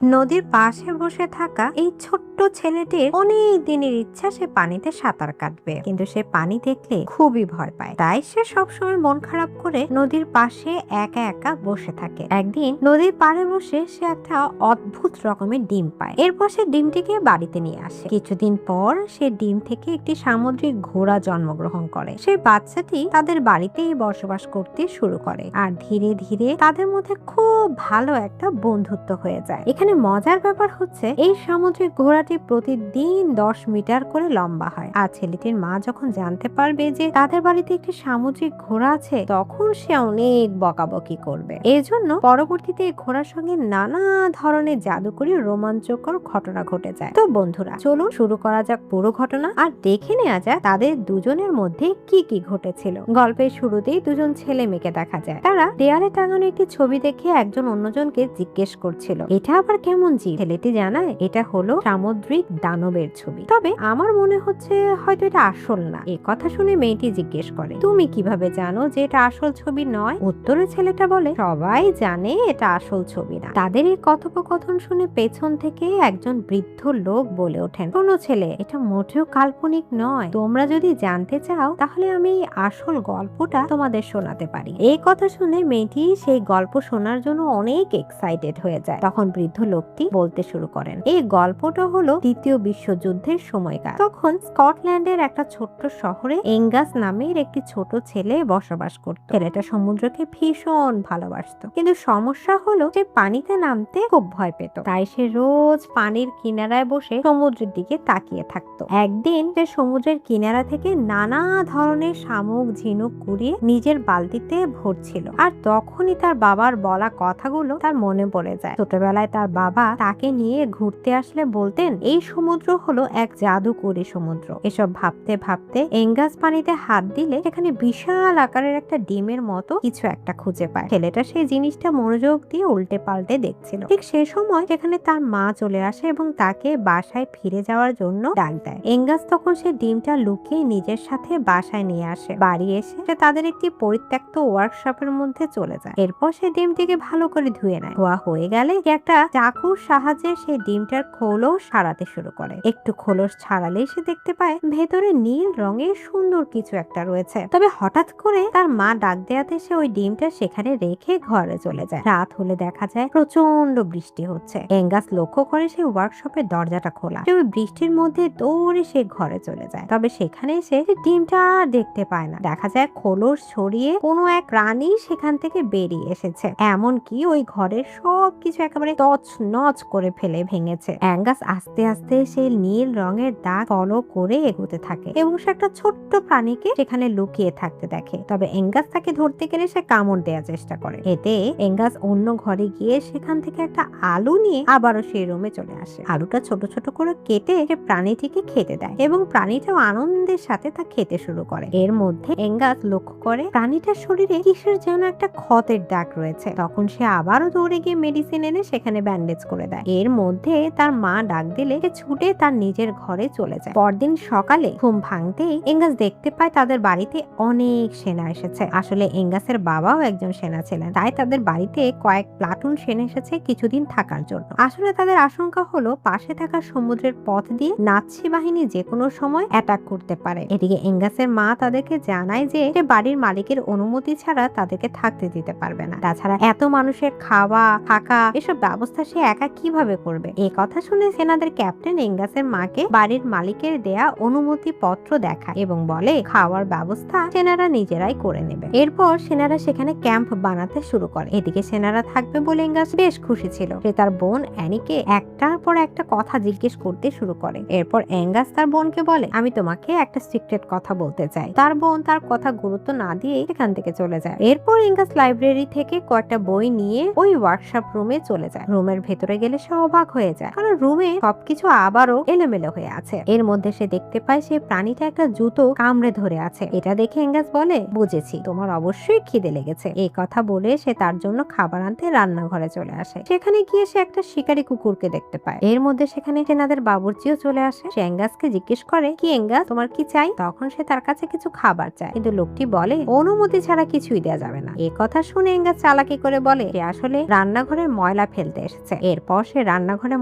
নদীর পাশে বসে থাকা এই ছোট্ট ছেলেটির অনেক দিনের ইচ্ছা সে পানিতে সাঁতার কাটবে, কিন্তু সে পানি দেখলে খুবই ভয় পায়। তাই সে সবসময় মন খারাপ করে নদীর পাশে একা একা বসে থাকে। একদিন নদীর পাড়ে বসে সে একটা অদ্ভুত রকমের ডিম পায়। এরপর সে ডিমটিকে বাড়িতে নিয়ে আসে। কিছুদিন পর সে ডিম থেকে একটি সামুদ্রিক ঘোড়া জন্মগ্রহণ করে। সেই বাচ্চাটি তাদের বাড়িতেই বসবাস করতে শুরু করে, আর ধীরে ধীরে তাদের মধ্যে খুব ভালো একটা বন্ধুত্ব হয়ে যায়। এখানে মজার ব্যাপার হচ্ছে, এই সামুদ্রিক ঘোড়াটি প্রতিদিন 10 মিটার করে লম্বা হয়। আর ছেলেটির মা যখন জানতে পারবে যে তাদের বাড়িতে একটি সামুদ্রিক ঘোড়া আছে, তখন সে অনেক বকাবকি করবে। এই জন্য পরবর্তীতে এই ঘোড়ার সঙ্গে নানা ধরনের জাদুকরী রোমাঞ্চকর ঘটনা ঘটে যায়। তো বন্ধুরা, চলুন শুরু করা যাক পুরো ঘটনা, আর দেখে নেওয়া যাক তাদের দুজনের মধ্যে কি কি ঘটেছিল। গল্পের শুরুতেই দুজন ছেলে মেয়েকে দেখা যায়। তারা দেয়ালে টাঙানো একটি ছবি দেখে একজন অন্যজনকে জিজ্ঞেস করছিল, এটা আবার কেমন জীব? ছেলেটি জানায় এটা হলো সামুদ্রিক দানবের ছবি, তবে আমার মনে হচ্ছে হয়তো এটা আসল না। এ কথা শুনে মেয়েটি জিজ্ঞেস করে, তুমি কিভাবে জানো যে এটা আসল ছবি নয়? উত্তরে ছেলেটা বলে, সবাই জানে এটা আসল ছবি না। তাদের এই কথোপকথন শুনে পেছন থেকে একজন বৃদ্ধ লোক বলে ওঠেন, শোনো ছেলে, এটা মোটেও কাল্পনিক নয়। তোমরা যদি জানতে চাও তাহলে আমি আসল গল্পটা তোমাদের শোনাতে পারি। এই কথা শুনে মেয়েটি সেই গল্প শোনার জন্য অনেক এক্সাইটেড হয়ে যায়। তখন বৃদ্ধ লোকটি বলতে শুরু করেন, এই গল্পটা হলো দ্বিতীয় বিশ্বযুদ্ধের সময়কার। তখন স্কটল্যান্ডের একটা ছোট্ট শহরে এঙ্গাস নামের একটি ছোট ছেলে বসবাস করত। ছেলেটা সমুদ্রকে ভীষণ ভালোবাসতো, কিন্তু সমস্যা হলো সে পানিতে নামতে খুব ভয় পেত। তাই সে রোজ পানির কিনারায় বসে সমুদ্রের দিকে তাকিয়ে থাকতো। একদিন সে সমুদ্রের কিনারা থেকে নানা ধরনের শামুক ঝিনুক কুড়িয়ে নিজের বালতিতে ভরছিল, আর তখনই তার বাবার বলা কথাগুলো তার মনে পড়ে যায়। ছোটবেলায় তার বাবা তাকে নিয়ে ঘুরতে আসলে বলতেন, এই সমুদ্র হলো এক জাদুকরী সমুদ্র। এসব ভাবতে ভাবতে এঙ্গাস পানিতে হাত দিলে সেখানে বিশাল আকারের একটা ডিমের মতো কিছু একটা খুঁজে পায়। ছেলেটা সেই জিনিসটা মনোযোগ দিয়ে উল্টে পাল্টে দেখছিল। ঠিক সে সময় সেখানে তার মা চলে আসে এবং তাকে বাসায় ফিরে যাওয়ার জন্য ডাক দেয়। এঙ্গাস তখন সে ডিমটা লুকিয়ে নিজের সাথে বাসায় নিয়ে আসে। বাড়ি এসে সে তাদের একটি পরিত্যক্ত ওয়ার্কশপের মধ্যে চলে যায়। এরপর সে ডিমটিকে ভালো করে ধুয়ে নেয়। ধোয়া হয়ে গেলে একটা চাকুর সাহায্যে সেই ডিমটার খোলস ছাড়াতে শুরু করে। একটু খোলস ছাড়ালেই সে দেখতে পায় ভেতরে নীল রঙের সুন্দর কিছু একটা রয়েছে। তবে হঠাৎ করে তার মা ডাক দেয়াতে সে ওই ডিমটা সেখানে রেখে ঘরে চলে যায়। রাত হলে দেখা যায় প্রচন্ড বৃষ্টি হচ্ছে। এঙ্গাস লক্ষ্য করে সেই ওয়ার্কশপের দরজাটা খোলা। সে ওই বৃষ্টির মধ্যে দৌড়ে সে ঘরে চলে যায়। তবে সেখানে এসে ডিমটা দেখতে পায় না। দেখা যায় খোলস ছড়িয়ে কোনো এক প্রাণী সেখান থেকে বেরিয়ে এসেছে, এমনকি ওই ঘরের সবকিছু একেবারে তছ নছ করে ফেলে ভেঙেছে। অ্যাঙ্গাস আস্তে আস্তে সে নীল রঙের দাগ ফলো করে এগোতে থাকে এবং সে একটা ছোট্ট প্রাণীকে সেখানে লুকিয়ে থাকতে দেখে। তবে এঙ্গাস তাকে ধরতে গেলে সে কামড় দেওয়ার চেষ্টা করে। এতে এঙ্গাস অন্য ঘরে গিয়ে সেখান থেকে একটা আলু নিয়ে আবারও সেই রুমে চলে আসে। আলুটা ছোট ছোট করে কেটে সে প্রাণীটিকে খেতে দেয় এবং প্রাণীটাও আনন্দের সাথে তা খেতে শুরু করে। এর মধ্যে এঙ্গাস লক্ষ্য করে প্রাণীটার শরীরে কিসের যেন একটা ক্ষতের দাগ রয়েছে। তখন সে আবারও দৌড়ে গিয়ে মেডিসিন এনে সেখানে ব্যান্ডেজ করে দেয়। এর মধ্যে তার মা ডাক দিলে সে ছুটে তার নিজের ঘরে চলে যায়। পরদিন সকালে ঘুম ভাঙতেই এঙ্গাস দেখতে পায় তাদের বাড়িতে অনেক সেনা এসেছে। আসলে এঙ্গাসের বাবাও একজন সেনা ছিলেন, তাই তাদের বাড়িতে কয়েক প্লাটুন সেনা এসেছে কিছুদিন থাকার জন্য। আসলে তাদের আশঙ্কা হলো পাশে থাকা সমুদ্রের পথ দিয়ে নাৎসি বাহিনী যে কোনো সময় অ্যাটাক করতে পারে। এদিকে এঙ্গাসের মা তাদেরকে জানায় যে বাড়ির মালিকের অনুমতি ছাড়া তাদেরকে থাকতে দিতে পারবে না। তাছাড়া এত মানুষের খাওয়া থাকা এসব ব্যবস্থা সে একা কিভাবে করবে? এই কথা শুনে সেনাদের ক্যাপ্টেন এঙ্গাসের মাকে বাড়ির মালিকের দেয়া অনুমতি পত্র দেখায় এবং বলে খাওয়ার ব্যবস্থা সেনারা নিজেরাই করে নেবে। এরপর সেনারা সেখানে ক্যাম্প বানাতে শুরু করে। এদিকে সেনারা থাকবে বলে এঙ্গাস বেশ খুশি ছিল। সে তার বোন অ্যানিকে একটার পর একটা কথা জিজ্ঞেস করতে শুরু করে। এরপর এঙ্গাস তার বোনকে বলে, আমি তোমাকে একটা সিক্রেট কথা বলতে চাই। তার বোন তার কথা গুরুত্ব না দিয়ে সেখান থেকে চলে যায়। এরপর এঙ্গাস লাইব্রেরি থেকে কয়েকটা বই নিয়ে ওই ওয়ার্কশপ রুমে চলে যায়। রুমের ভেতরে গেলে সে অবাক হয়ে যায়, কারণ রুমে সব সবকিছু আবারও এলোমেলো হয়ে আছে। এর মধ্যে সে দেখতে পায় সেই প্রাণীটা একটা জুতো কামড়ে ধরে আছে। এটা দেখে এঙ্গাস বলে, বুঝেছি, তোমার অবশ্যই খিদে লেগেছে। এই কথা বলে সে তার জন্য খাবার আনতে রান্নাঘরে চলে আসে। সেখানে গিয়ে সে একটা শিকারী কুকুরকে দেখতে পায়। এর মধ্যে সেখানে সেনাদের বাবুর্চিও চলে আসে। সে এঙ্গাসকে জিজ্ঞেস করে, কি এঙ্গাস, তোমার কি চাই? তখন সে তার কাছে কিছু খাবার চায়, কিন্তু লোকটি বলে অনুমতি ছাড়া কিছুই দেওয়া যাবে না। এই কথা শুনে এঙ্গাস চালাকি করে বলে সে আসলে রান্নাঘরে ময়লা ফেলতে এসেছে। এরপর সে রান্নাঘরে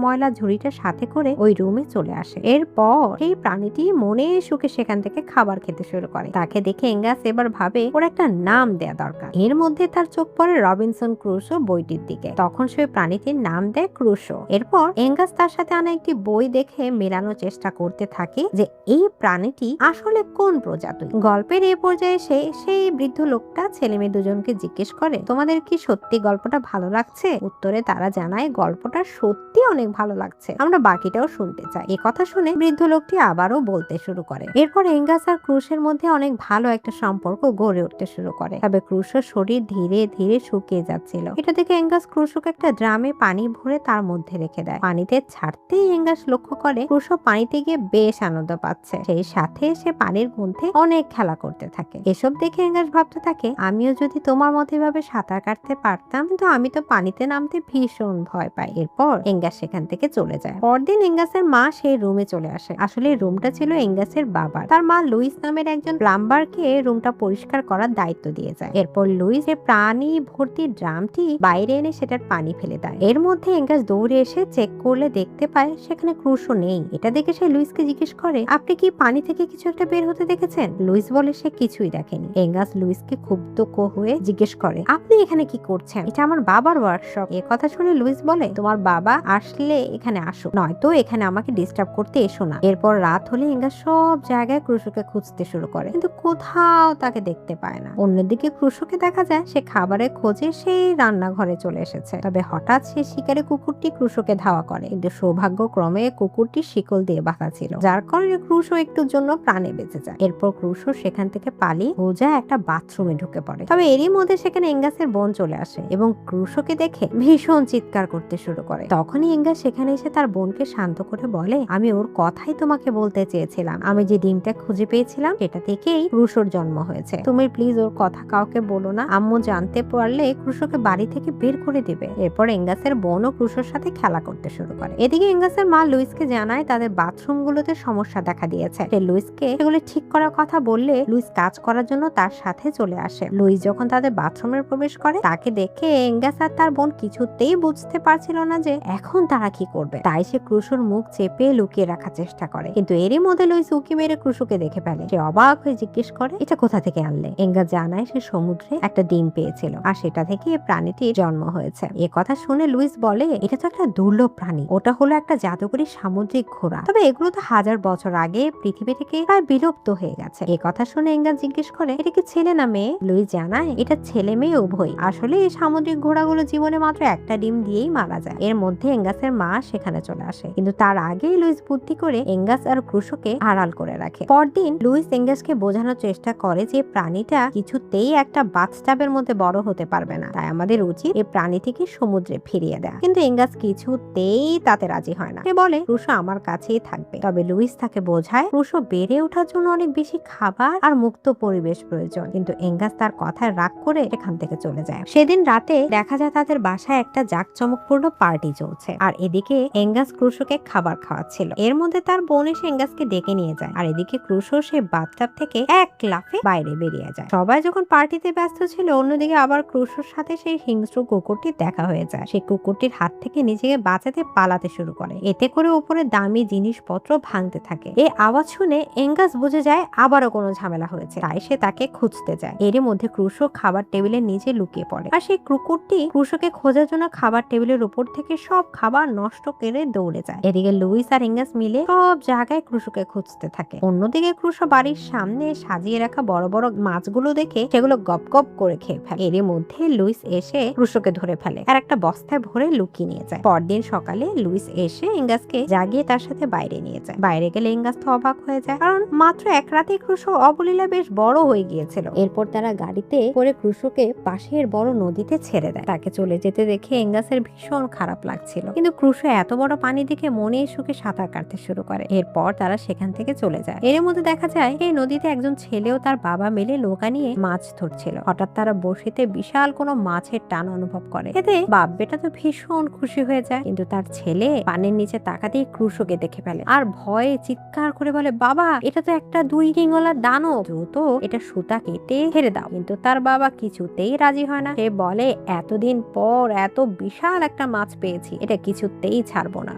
ময়লা ঝুড়িটা সাথে করে ওই রুমে চলে আসে। এরপর এই প্রাণীটি মনে সুখে সেখান থেকে খাবার খেতে শুরু করে। তাকে দেখে এঙ্গাস এবার ভাবে ওর একটা নাম দেয়া দরকার। এর মধ্যে তার চোখ পড়ে রবিনসন ক্রুসো বইটির দিকে। তখন সে প্রাণীটির নাম দেয় ক্রুসো। এরপর এঙ্গাস তার সাথে আনা একটি বই দেখে মেলানোর চেষ্টা করতে থাকে যে এই প্রাণীটি আসলে কোন প্রজাতি। গল্পের এই পর্যায়ে সেই বৃদ্ধ লোকটা ছেলে মেয়ে দুজনকে জিজ্ঞেস করে, তোমাদের কি সত্যি গল্পটা ভালো লাগছে? উত্তরে তারা জানায় গল্পটা সত্যি অনেক ভালো লাগছে, আমরা বাকিটাও শুনতে চাই। এই কথা শুনে বৃদ্ধ লোকটি আবারও বলতে শুরু করে। এরপর এঙ্গাস আর ক্রুশের মধ্যে অনেক ভালো একটা সম্পর্ক গড়ে উঠতে শুরু করে। তবে ক্রুশোর শরীর ধীরে ধীরে শুকিয়ে যাচ্ছিল। এটা দেখে এঙ্গাস ক্রুশোকে একটা ড্রামে পানি ভরে তার মধ্যে রেখে দেয়। পানিতে ছাড়তেই এঙ্গাস লক্ষ্য করে ক্রুশো পানিতে গিয়ে বেশ আনন্দ পাচ্ছে। সেই সাথে সে পানির মধ্যে অনেক খেলা করতে থাকে। এসব দেখে এঙ্গাস ভাবতে থাকে, আমিও যদি তোমার মতো এভাবে সাঁতার কাটতে পারতাম, কিন্তু আমি তো পানিতে নামতে ভীষণ ভয় পাই। এরপর এঙ্গাস সেখান থেকে চলে যায়। পরদিন এঙ্গাসের মা সেই রুমে চলে আসে। আসলে রুমটা ছিল এঙ্গাসের বাবার। তার মা লুইস নামের একজন প্লাম্বারকে রুমটা পরিষ্কার করার দায়িত্ব দিয়ে যায়। এরপর লুইস এর পানি ভর্তি ড্রামটি বাইরে এনে সেটার পানি ফেলে দেয়। এর মধ্যে এঙ্গাস দৌড়ে এসে চেক করলে দেখতে পায় সেখানে ক্রুশো নেই। এটা দেখে সে লুইসকে জিজ্ঞেস করে, আপনি কি পানি থেকে কিছু একটা বের হতে দেখেছেন? লুইস বলে সে কিছুই দেখেনি। এঙ্গাস লুইসকে ক্ষুব্ধ হয়ে জিজ্ঞেস করে, আপনি এখানে কি করছেন? এটা আমার বাবার ওয়ার্কশপ। এ কথা শুনে লুইস বলে, তোমার বাবা আসলে এখানে আসো, নয়তো এখানে আমাকে ডিস্টার্ব করতে এসো না। এরপর রাত হলে এঙ্গাস সব জায়গায় ক্রুশোকে খুঁজতে শুরু করে, কিন্তু কোথাও তাকে দেখতে পায় না। অন্যদিকে ক্রুশোকে দেখা যায় সে খাবারের খোঁজে সেই রান্নাঘরে চলে এসেছে। তবে হঠাৎ সে শিকারে কুকুরটি ক্রুশোকে ধাওয়া করে, কিন্তু সৌভাগ্যক্রমে কুকুরটি শিকল দিয়ে বাঁধা ছিল, যার কারণে ক্রুশো একটুর জন্য প্রাণে বেঁচে যায়। এরপর ক্রুশো সেখান থেকে পালিয়ে সোজা একটা বাথরুমে ঢুকে পড়ে। তবে এরই মধ্যে সেখানে এঙ্গাসের বোন চলে আসে এবং ক্রুশোকে দেখে ভীষণ চিৎকার করতে শুরু করে। তখনই এঙ্গাস সেখানে এসে তার বোনকে শান্ত করে বলে, আমি ওর কথাই তোমাকে বলতে চেয়েছিলাম। আমি যে ডিমটা খুঁজে পেয়েছিলাম সেটা থেকেই ক্রুশোর জন্ম হয়েছে। তুমি প্লিজ ওর কথা কাউকে বলো না, আম্মু জানতে পারলে ক্রুশোকে বাড়ি থেকে বের করে দিবে। এরপর এঙ্গাসের বোনও ক্রুশোর সাথে খেলা করতে শুরু করে। এদিকে এঙ্গাসের মা লুইসকে জানায় তাদের বাথরুমগুলোতে সমস্যা দেখা দিয়েছে। সে লুইসকে সেগুলো ঠিক করার কথা বললে লুইস কাজ করার জন্য তার সাথে চলে আসে। লুইস যখন তাদের বাথরুমে প্রবেশ করে তাকে দেখে এঙ্গাস আর তার বোন কিছুতেই বুঝতে পারছিল না যে এখন তারা কি করবে। তাই সে ক্রুশোর মুখ চেপে লুকিয়ে রাখার চেষ্টা করে, কিন্তু এরই মধ্যে লুইস উকি মেরে ক্রুশোকে দেখে ফেলে। সে অবাক হয়ে জিজ্ঞেস করে, এটা কোথা থেকে আনলে? এঙ্গাস জানায় সে সমুদ্রে একটা ডিম পেয়েছিল আর সেটা থেকে এই প্রাণীটির জন্ম হয়েছে। এ কথা শুনে লুইস বলে, এটা তো একটা দুর্লভ প্রাণী, ওটা হলো একটা জাদুকরী সামুদ্রিক ঘোড়া। তবে এগুলো তো 1000 বছর আগে পৃথিবী থেকে প্রায় বিলুপ্ত হয়ে গেছে। এ কথা শুনে এঙ্গাস জিজ্ঞেস করে, এটা কি ছেলে না মেয়ে? লুইস জানায় এটা ছেলে মেয়ে উভয়। আসলে এই সামুদ্রিক ঘোড়াগুলো জীবনে মাত্র একটা ডিম দিয়েই মারা যায়। এর মধ্যে এঙ্গাসের মা সেখানে চলে আসে, কিন্তু তার আগেই লুইস বুদ্ধি করে এঙ্গাস আর ক্রুশোকে আড়াল করে রাখে। পরদিন লুইস এঙ্গাসকে বোঝানোর চেষ্টা করে যে প্রাণীটা কিছুতেই একটা বাথটাবের মধ্যে বড় হতে পারবে না, তাই আমাদের উচিত এই প্রাণীটিকে সমুদ্রে ফিরিয়ে দেয়া। কিন্তু এঙ্গাস কিছুতেই তাতে রাজি হয় না। সে বলে ক্রুশো আমার কাছেই থাকবে। তবে লুইস তাকে বোঝায় ক্রুশো বেড়ে ওঠার জন্য অনেক বেশি খাবার আর মুক্ত পরিবেশ প্রয়োজন, কিন্তু এঙ্গাস তার কথায় রাগ করে এখান থেকে চলে যায়। সেদিন রাতে দেখা যায় তাদের বাসায় একটা জাঁকজমকপূর্ণ পার্টি চলছে, আর এদিকে এঙ্গাস ক্রুশোকে খাবার খাওয়াচ্ছিল। এর মধ্যে তার বোন এসে এঙ্গাসকে ডেকে নিয়ে যায়, আর এদিকে ক্রুশো সে বাথটাব থেকে এক লাফে বাইরে বেরিয়ে যায়। সবাই যখন পার্টিতে ব্যস্ত ছিল, অন্যদিকে আবার ক্রুশোর সাথে সেই হিংস্র কুকুরটির দেখা হয়ে যায়। সেই কুকুরটির হাত থেকে নিজেকে বাঁচাতে পালাতে শুরু করে, এতে করে উপরে দামি জিনিসপত্র ভাঙতে থাকে। এই আওয়াজ শুনে এঙ্গাস বুঝে যায় আবারও কোনো ঝামেলা হয়েছে, তাই সে তাকে খুঁজতে যায়। এরই মধ্যে ক্রুশো খাবার টেবিলের নিচে লুকিয়ে পড়ে, আর সেই কুকুরটি ক্রুশোকে খোঁজার জন্য খাবার টেবিলের উপর থেকে সব খাবার নষ্ট করে দৌড়ে যায়। এদিকে লুইস আর এঙ্গাস মিলে সব জায়গায় ক্রুশোকে খুঁজতে থাকে। অন্যদিকে ক্রুশো বাড়ির সামনে সাজিয়ে রাখা বড় বড় মাছগুলো দেখে সেগুলো গপ গপ করে খেয়ে ফেলে। এরই মধ্যে লুইস এসে ক্রুশোকে ধরে ফেলে আর একটা বস্তায় ভরে লুকিয়ে নিয়ে যায়। পরদিন সকালে লুইস এসে এঙ্গাসকে জাগিয়ে তার সাথে বাইরে নিয়ে যায়। বাইরে গেলে এঙ্গাস তো অবাক হয়ে যায়, কারণ মাত্র এক রাতে ক্রুশো অবলীলা বেশ বড় হয়ে গিয়েছিল। এরপর তারা গাড়িতে করে ক্রুশোকে পাশের বড় নদীতে ছেড়ে দেয়। তাকে চলে যেতে দেখে এঙ্গাসের ভীষণ খারাপ লাগছিল, কিন্তু ক্রুশো এত বড় পানি দিকে মনে সুখে সাঁতার কাটতে শুরু করে। এরপর তারা সেখান থেকে চলে যায়। এর মধ্যে দেখা যায় এই নদীতে একজন ছেলেও তার বাবা মিলে নৌকা নিয়ে মাছ ধরছিল। হঠাৎ তারা বড়শিতে বিশাল কোনো মাছের টান অনুভব করে। এতে বাপ বেটা তো ভীষণ খুশি হয়ে যায়, কিন্তু তার ছেলে পানির নিচে তাকাতেই ক্রুশোকে দেখে ফেলে আর ভয়ে চিৎকার করে বলে, বাবা এটা তো একটা 2 ডিঙওয়ালা দানব, দ্রুত এটা সুতা কেটে ছেড়ে দাও। কিন্তু তার বাবা কিছুতেই রাজি হয় না। সে বলে, এতদিন পর এত বিশাল একটা মাছ পেয়েছি, এটা কিছুতেই ছাড়বো না।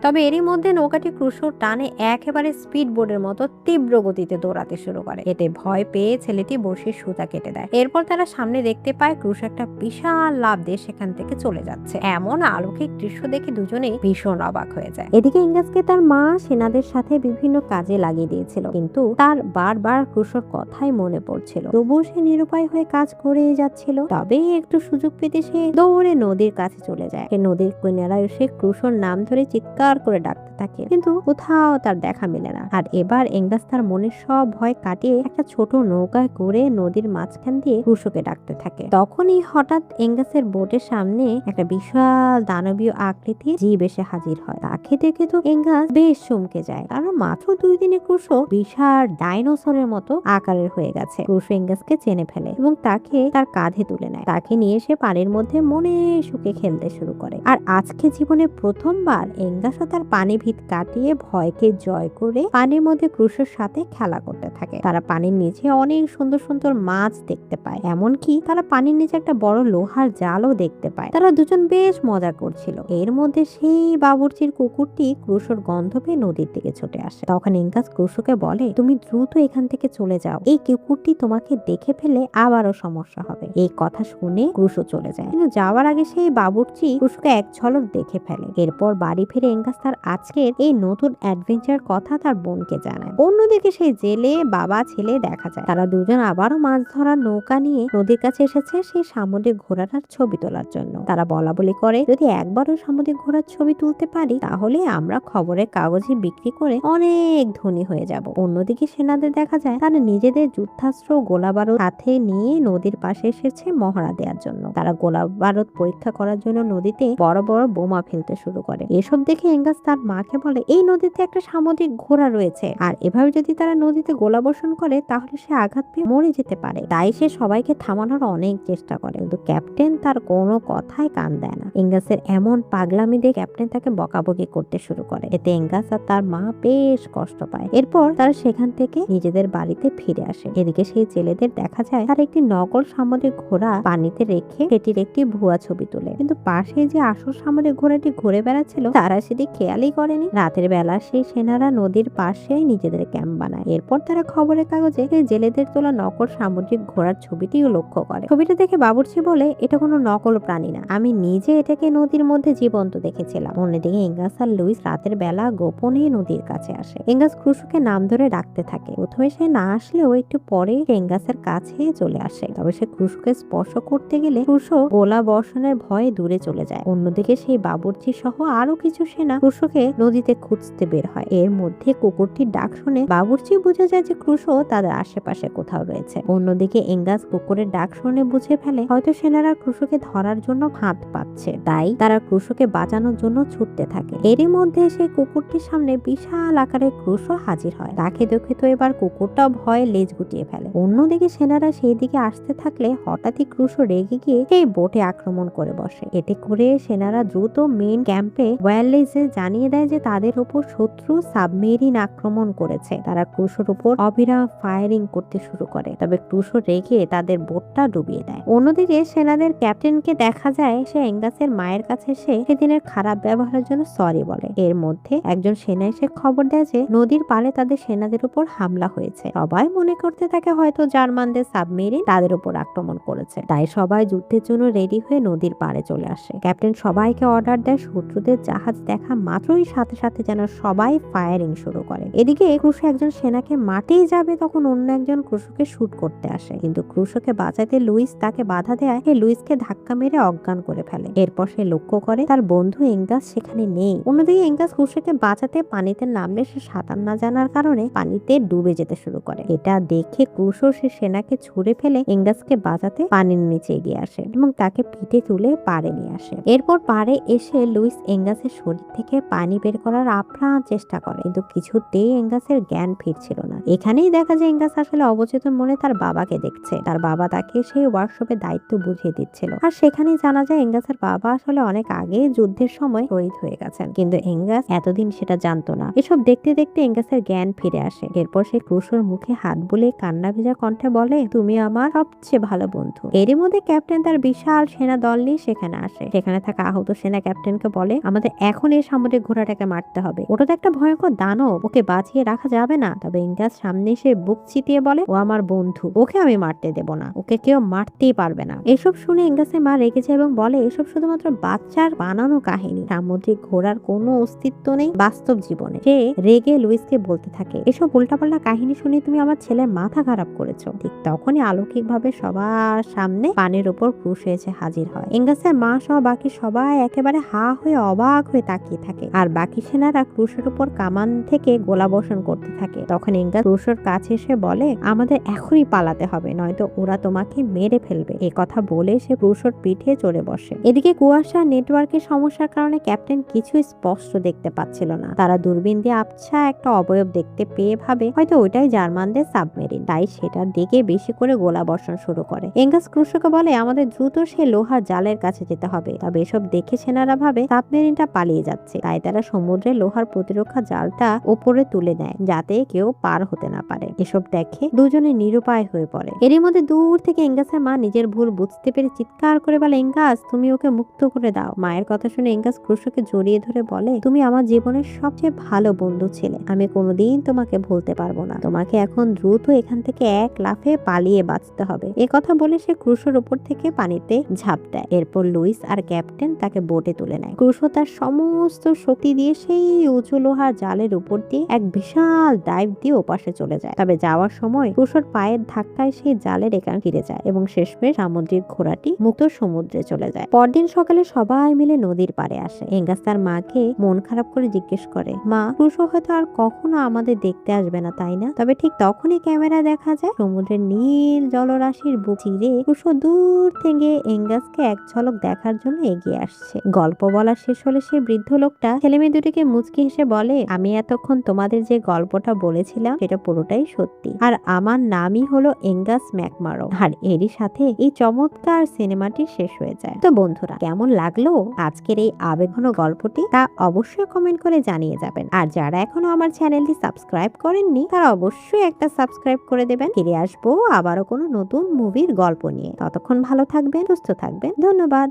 তবে এরই মধ্যে নৌকাটি ক্রুশোর টানে একেবারে স্পিড বোর্ডের মতো তীব্র গতিতে দৌড়াতে শুরু করে। এতে ভয় পেয়ে ছেলেটি বড়শির সুতা কেটে দেয়। এরপর তারা সামনে দেখতে পায় ক্রুশ একটা বিশাল লাফ দিয়ে সেখান থেকে চলে যাচ্ছে। এমন অলৌকিক দৃশ্য দেখে দুজনেই ভীষণ অবাক হয়ে যায়। এদিকে ইংগাসকে তার মা সেনাদের সাথে বিভিন্ন কাজে লাগিয়ে দিয়েছিল, কিন্তু তার বারবার ক্রুশোর কথাই মনে পড়ছিল। তবুও সে নিরুপায় হয়ে কাজ করে যাচ্ছিল। তবেই একটু সুযোগ পেতে সে দৌড়ে নদীর কাছে চলে যায়। সে নদীর কিনারায় এসে ক্রুশোর নাম ধরে চিৎকার করে ডাকতে থাকে, কিন্তু কোথাও তার দেখা মেলে না। আর এবার এঙ্গাস তার মনের সব ভয় কাটিয়ে একটা ছোট নৌকায় করে নদীর মাঝখান দিয়ে ক্রুশোকে ডাকতে থাকে। তখনই হঠাৎ এঙ্গাসের বোটের সামনে একটা বিশাল দানবীয় আকৃতির জীব এসে হাজির হয়। তাকে দেখে তো এঙ্গাস বেশ চমকে যায়, কারণ মাত্র 2 দিনে ক্রুশো বিশাল ডাইনোসরের মতো আকারের হয়ে গেছে। ক্রুশো এঙ্গাসকে চেনে ফেলে এবং তাকে তার কাঁধে তুলে নেয়। তাকে নিয়ে এসে পানির মধ্যে মনে সুখে খেলতে শুরু করে। আর আজকে জীবনে প্রথমবার এঙ্গাসও তার পানি ভিত কাটিয়ে ভয়কে জয় করে পানির মধ্যে ক্রুশোর সাথে খেলা করতে থাকে। তারা পানির নিচে অনেক সুন্দর সুন্দর মাছ দেখতে পায়, এমনকি তারা পানির নিচে একটা বড় লোহার জালও দেখতে পায়। তারা দুজন বেশ মজা করছিল। এর মধ্যে সেই বাবুর্চির কুকুরটি ক্রুশোর গন্ধ পেয়ে নদীর দিকে ছুটে আসে। তখন এঙ্গাস ক্রুশোকে বলে, তুমি দ্রুত এখান থেকে চলে যাও, এই কুকুরটি তোমাকে দেখে ফেলে আবারও সমস্যা হবে। এই কথা শুনে ক্রুশো চলে যায়, কিন্তু যাওয়ার আগে সেই বাবুর্চি ক্রুশোকে এক ঝলক দেখে ফেলে। এরপর বাড়ি ফিরে এঙ্গাস তার আজকের এই নতুন অ্যাডভেঞ্চার কথা তার বোনকে জানায়। অন্যদিকে সেই জেলে বাবা ছেলে দেখা যায়, তারা দুজন আবারও মাছ ধরার নৌকা নিয়ে নদীর কাছে এসেছে সেই সামুদ্রিক ঘোড়াটার ছবি তোলার জন্য। তারা বলা বলি করে, যদি একবারও সামুদ্রিক ঘোড়ার ছবি তুলতে পারি তাহলে আমরা খবরের কাগজে বিক্রি করে অনেক ধনী হয়ে যাব। অন্যদিকে সেনাদের দেখা যায় তারা নিজেদের যুদ্ধাস্ত্র গোলা বারুদ সাথে নিয়ে নদীর পাশে এসেছে মহড়া দেওয়ার জন্য। তারা গোলা বারুদ পরীক্ষা করার জন্য নদীতে বড় বড় বোমা ফেলতে শুরু করে। এসব দেখে এঙ্গাস তার মাকে বলে, এই নদীতে একটা সামুদ্রিক ঘোড়া রয়েছে, আর এভাবে যদি তারা নদীতে গোলাবর্ষণ করে তাহলে সে আঘাত পেয়ে মরে যেতে পারে। তাই সে সবাইকে থামানোর অনেক চেষ্টা করে, কিন্তু ক্যাপ্টেন তার কোনো কথায় কান দেয় না। এঙ্গাসের এমন পাগলামি দেখে ক্যাপ্টেন তাকে বকাবকি করতে শুরু করে। এতে এঙ্গাস আর তার মা বেশ কষ্ট পায়। এরপর তারা সেখান থেকে নিজেদের বাড়িতে ফিরে আসে। এদিকে সেই ছেলেদের দেখা যায় তার একটি নকল সামুদ্রিক ঘোড়া পানিতে রেখে সেটির একটি ভুয়া ছবি তোলে, কিন্তু পাশে যে আসল সামুদ্রিক ঘোড়াটি ঘুরে বেড়াচ্ছিল তারা সেটি খেয়ালই করেনি। রাতের বেলা সেই সেনারা নদীর পাশে নিজেদের ক্যাম্প বানায়। এরপর তারা খবরের কাগজে জেলেদের তোলা নকল সামুদ্রিক ঘোড়ার ছবিটিও লক্ষ্য করে। ছবিটা দেখে বাবুর্চি বলে, এটা কোনো নকল প্রাণী না, আমি নিজে এটাকে নদীর মধ্যে জীবন্ত দেখেছিলাম। অন্যদিকে এঙ্গাস আর লুইস রাতের বেলা গোপনে নদীর কাছে আসে। এঙ্গাস ক্রুশোকে নাম ধরে ডাকতে থাকে। প্রথমে সে না আসলেও একটু পরে এঙ্গাসের কাছে চলে আসে। তবে সে ক্রুশোকে স্পর্শ করতে গেলে ক্রুশো গোলা বর্ষণের ভয়ে দূরে চলে যায়। অন্যদিকে সেই বাবুর্চি সহ আরো কিছু সেনা ক্রুশোকে নদীতে খুঁজতে বের হয়। এর মধ্যে কুকুরটির ডাক শুনে বাবুর্চি বুঝে যায় যে ক্রুশো তাদের আশেপাশে কোথাও রয়েছে। অন্যদিকে এঙ্গাস কুকুরের ডাক শুনে বুঝে ফেলে হয়তো সেনারা ক্রুশোকে ধরার জন্য ফাঁদ পাচ্ছে, তাই তারা ক্রুশোকে বাঁচানোর জন্য ছুটতে থাকে। এরই মধ্যে সেই কুকুরটির সামনে বিশাল আকারের ক্রুশো হাজির হয়। তাকে দেখে তো এবার কুকুরটা ভয়ে লেজ গুটিয়ে ফেলে। অন্যদিকে সেনারা সেই দিকে আসতে থাকলে হঠাৎই ক্রুশো রেগে গিয়ে সেই বোটে আক্রমণ করে বসে। এতে করে সেনারা দ্রুত মেইন ক্যাম্পে ওয়্যারলেসে জানিয়ে দেয় যে তাদের উপর শত্রু সাবমেরিন আক্রমণ করেছে। তারা ক্রুশোর উপর অবিরাম ফায়ারিং করতে শুরু করে, তবে ক্রুশো রেগে তাদের বোটটা ডুবিয়ে দেয়। অন্যদিকে সেনাদের ক্যাপ্টেনকে দেখা যায় সে এঙ্গাসের মায়ের কাছে এসে সেদিনের খারাপ ব্যবহারের জন্য সরি বলে। এর মধ্যে একজন সেনা এসে খবর দেয় যে নদীর পাড়ে তাদের সেনাদের উপর হামলা হয়েছে। সবাই মনে করতে থাকে হয়তো জার্মানদের সাবমেরিন তাদের উপর আক্রমণ করেছে। তাই সবাই যুদ্ধের জন্য রেডি হয়ে নদীর পাড়ে চলে আসে। ক্যাপ্টেন সবাইকে অর্ডার দেয় শত্রুদের জাহাজ দেখা মাত্রই সাথে সাথে যেন সবাই ফায়ারিং শুরু করে। এদিকে ক্রুশো একজন সেনাকে মারতেই যাবে, তখন অন্য একজন ক্রুশোকে শুট করতে আসে, কিন্তু ক্রুশোকে বাঁচাতে লুইস তাকে বাধা দেয়। লুইসকে ধাক্কা মেরে অজ্ঞান করে ফেলে। এরপর সে লক্ষ্য করে তার বন্ধু এঙ্গাস সেখানে নেই। অন্যদিকে এঙ্গাস ক্রুশোকে বাঁচাতে পানিতে নামলে সে সাঁতার না জানার কারণে পানিতে ডুবে যেতে শুরু করে। এটা দেখে ক্রুশো সে সেনাকে ছুড়ে ফেলে এঙ্গাসকে বাঁচাতে পানির নিচে এগিয়ে আসে এবং তাকে পিঠে তুলে পাড়ে নিয়ে আসে। এরপর পাড়ে এসে লুইস এঙ্গাসের শরীর থেকে পানি বের করার আপ্রাণ চেষ্টা করে, কিন্তু কিছুতেই এঙ্গাসের জ্ঞান ফিরছিল না। এখানেই দেখা যায় এঙ্গাস আসলে অবচেতন মনে তার বাবাকে দেখছে। তার বাবা তাকে সেই ওয়ার্কশপে দায়িত্ব বুঝিয়ে দিচ্ছিল, আর সেখানেই জানা যায় এঙ্গাসের বাবা আসলে অনেক আগে যুদ্ধের সময় শহীদ হয়ে গেছেন, কিন্তু এঙ্গাস এতদিন সেটা জানতো না। এসব দেখতে দেখতে এঙ্গাসের জ্ঞান ফিরে আসে। এরপর সে ক্রুশোর মুখে হাত বুলিয়ে কান্না ভেজা কণ্ঠে বলে, তুমি আমার সবচেয়ে ভালো বন্ধু। এরই মধ্যে ক্যাপ্টেন তার বিশাল সেনা দল নিয়ে সেখানে আসে। সেখানে থাকা আহত সেনা ক্যাপ্টেনকে বলে, আমাদের এখন এই সামুদ্রিক ঘোড়াটাকে মারতে হবে, ওটা তো একটা ভয়ঙ্কর দানব, ওকে বাঁচিয়ে রাখা যাবে না। তবে এঙ্গাস সামনে এসে বুক চিতিয়ে বলে, ও আমার বন্ধু, ওকে আমি মারতে দেব না, ওকে কেউ মারতেই পারবে না। এসব শুনে এঙ্গাসের মা রেগে যায় এবং বলে, এসব শুধুমাত্র বাচ্চার বানানো কাহিনী, সামুদ্রিক ঘোড়ার কোনো অস্তিত্ব নেই বাস্তব জীবনে। সে রেগে লুইসকে বলতে থাকে, এসব উল্টাপাল্টা কাহিনী শুনে তুমি আমার ছেলের মাথা খারাপ করেছো। ঠিক তখনই অলৌকিকভাবে সবার সামনে পানির উপর ক্রুশ এসে হাজির হয়। এঙ্গাসের মা সহ বাকি সবাই একেবারে হা হয়ে অবাক হয়ে তাকিয়ে থাকে, আর বাকি সেনারা ক্রুশের উপর কামান থেকে গোলা বর্ষণ করতে থাকে। তখন এঙ্গাস ক্রুশের কাছে এসে বলে, আমাদের এখনই পালাতে হবে, নয়তো ওরা তোমাকে মেরে ফেলবে। এ কথা বলে সে ক্রুশের পিঠে চড়ে বসে। এদিকে কুয়াশা নেটওয়ার্কের সমস্যার কারণে ক্যাপ্টেন কিছুই স্পষ্ট দেখতে পাচ্ছিল না। তারা দূরবীন দিয়ে আবছা একটা অবয়ব দেখতে পেয়ে ভাবে হয়তো ওইটাই জার্মানদের সাবমেরিন, তাই সেটার দিকে বেশি করে গোলা বর্ষণ শুরু করে। এঙ্গাস ক্রুশকে বলে, আমাদের দ্রুত সে লোহার জালের কাছে যেতে হবে। তবে এসব দেখে সেনারা ভাবে সাবমেরিনটা পালিয়ে যাচ্ছে, তাই তারা সমুদ্রে লোহার প্রতিরক্ষা জালটা উপরে তুলে নেয় যাতে কেউ পার হতে না পারে। এসব দেখে দুজনে নিরুপায় হয়ে পড়ে। এরই মধ্যে দূর থেকে এঙ্গাসের মা নিজের ভুল বুঝতে পেরে চিৎকার করে বলে, এঙ্গাস তুমি ওকে মুক্ত করে দাও। মায়ের কথা শুনে এঙ্গাস ক্রুশকে জড়িয়ে ধরে বলে, তুমি আমার জীবনের সবচেয়ে ভালো বন্ধু ছিলে, আমি কোনোদিন তোমাকে ভুলতে পারবো না। তোমাকে এখন দ্রুত এখান থেকে এক লাফে পালিয়ে বাঁচতে হবে। এ কথা বলে সে ক্রুশোর উপর থেকে পানিতে ঝাঁপ দেয়। এরপর লুইস আর ক্যাপ্টেন তাকে বোটে তুলে নেয়। ক্রুশো তার সমস্ত শক্তি দিয়ে সেই উঁচু লোহার জালের উপর দিয়ে এক বিশাল ডাইভ দিয়ে ওপাশে চলে যায়। তবে যাওয়ার সময় ক্রুশোর পায়ের ধাক্কায় সেই জালের এখান ফিরে যায় এবং শেষমেশ সামুদ্রিক ঘোড়াটি মুক্ত সমুদ্রে চলে যায়। পরদিন সকালে সবাই মিলে নদীর পাড়ে আসে। এঙ্গাস তার মাকে মন খারাপ করে জিজ্ঞেস করে, মা, ক্রুশো হয়তো আর কখনো আমাদের দেখতে আসবে না, তাই না? তবে ঠিক তখনই ক্যামেরা দেখা যায় সমুদ্রের নীল জলরাশির বুক চিরে ক্রুশো দূর থেকে এঙ্গাসকে এক ঝলক দেখার জন্য এগিয়ে আসছে। গল্প বলা শেষ হলে সেই বৃদ্ধ লোকটা ছেলেমেয়ে দুটিকে মুচকি হেসে বলে, আমি এতক্ষণ তোমাদের যে গল্পটা বলেছিলাম সেটা পুরোটাই সত্যি, আর আমার নামই হলো এঙ্গাস ম্যাকমারো। আর এরই সাথে এই চমৎকার সিনেমাটি শেষ হয়ে যায়। তো বন্ধুরা, কেমন লাগলো আজকের এই আবেগঘন গল্পটি তা অবশ্যই কমেন্ট করে জানিয়ে যাবেন। আর যারা এখনো আমার চ্যানেলটি সাবস্ক্রাইব করেননি তারা অবশ্যই একটা সাবস্ক্রাইব করে দেবেন। ফিরে আসবো আবারও কোনো নতুন মুভির গল্প নিয়ে। ততক্ষণ ভালো থাকবেন, সুস্থ থাকবেন। ধন্যবাদ।